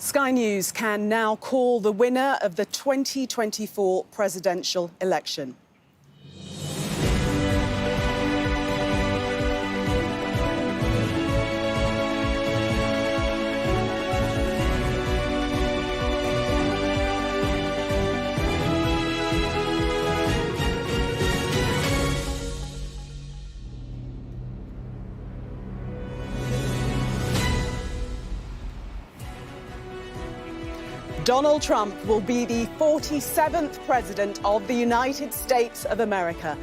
Sky News can now call the winner of the 2024 presidential election. Donald Trump will be the 47th president of the United States of America.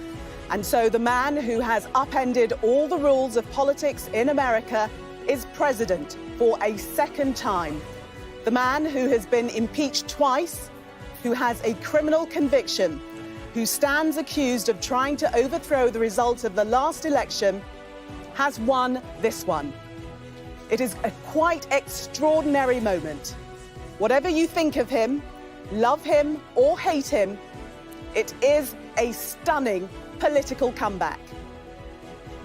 And so the man who has upended all the rules of politics in America is president for a second time. The man who has been impeached twice, who has a criminal conviction, who stands accused of trying to overthrow the results of the last election, has won this one. It is a quite extraordinary moment. Whatever you think of him, love him or hate him, it is a stunning political comeback.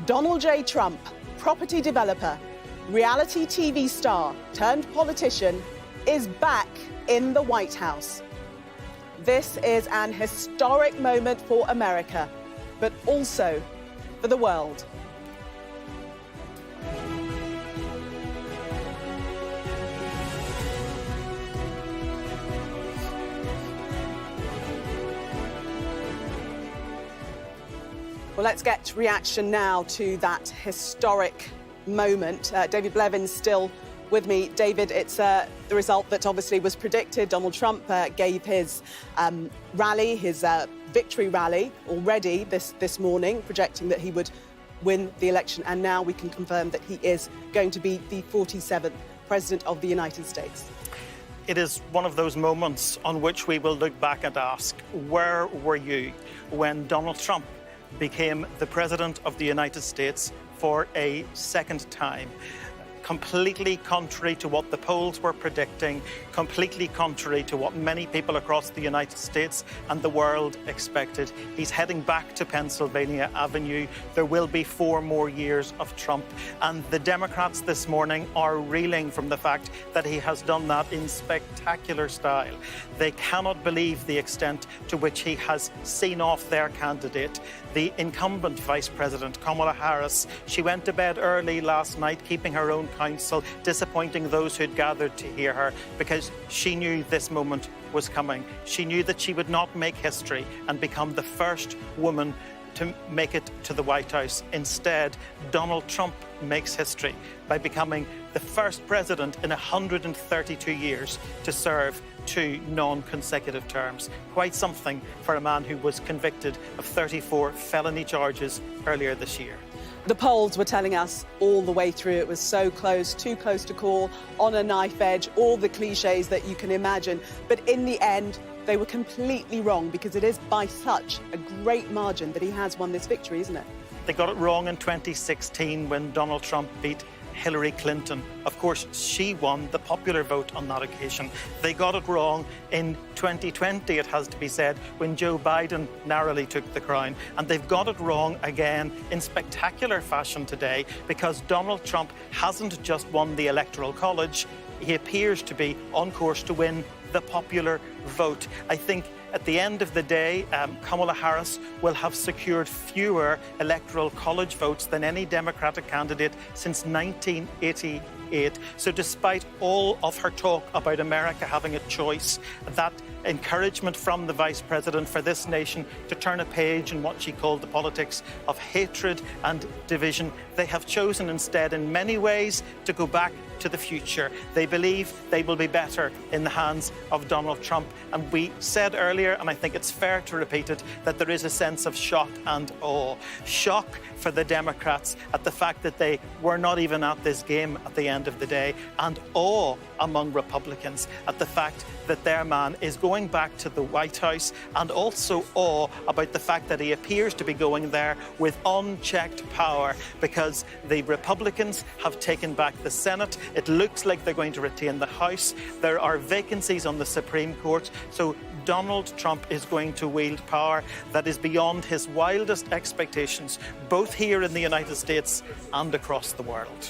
Donald J. Trump, property developer, reality TV star turned politician, is back in the White House. This is an historic moment for America, but also for the world. Well, let's get reaction now to that historic moment. David Blevins still with me. David, it's the result that obviously was predicted. Donald Trump gave his rally, his victory rally already this morning, projecting that he would win the election. And now we can confirm that he is going to be the 47th President of the United States. It is one of those moments on which we will look back and ask, where were you when Donald Trump became the President of the United States for a second time? Completely contrary to what the polls were predicting, completely contrary to what many people across the United States and the world expected. He's heading back to Pennsylvania Avenue. There will be 4 more years of Trump. And the Democrats this morning are reeling from the fact that he has done that in spectacular style. They cannot believe the extent to which he has seen off their candidate, the incumbent Vice President, Kamala Harris. She went to bed early last night, keeping her own counsel, disappointing those who'd gathered to hear her, because she knew this moment was coming. She knew that she would not make history and become the first woman to make it to the White House. Instead, Donald Trump makes history by becoming the first president in 132 years to serve 2 non-consecutive terms. Quite something for a man who was convicted of 34 felony charges earlier this year. The polls were telling us all the way through it was so close, too close to call, on a knife edge, all the cliches that you can imagine. But in the end, they were completely wrong, because it is by such a great margin that he has won this victory, isn't it? They got it wrong in 2016 when Donald Trump beat Hillary Clinton. Of course, she won the popular vote on that occasion. They got it wrong in 2020, it has to be said, when Joe Biden narrowly took the crown. And they've got it wrong again in spectacular fashion today, because Donald Trump hasn't just won the Electoral College, he appears to be on course to win the popular vote. I think at the end of the day, Kamala Harris will have secured fewer Electoral College votes than any Democratic candidate since 1988. So despite all of her talk about America having a choice, that encouragement from the Vice President for this nation to turn a page in what she called the politics of hatred and division, they have chosen instead in many ways to go back to the future. They believe they will be better in the hands of Donald Trump. And we said earlier, and I think it's fair to repeat it, that there is a sense of shock and awe. Shock for the Democrats at the fact that they were not even at this game at the end of the day, and awe among Republicans at the fact that their man is going back to the White House, and also awe about the fact that he appears to be going there with unchecked power, because the Republicans have taken back the Senate. It looks like they're going to retain the House. There are vacancies on the Supreme Court. So Donald Trump is going to wield power that is beyond his wildest expectations, both here in the United States and across the world.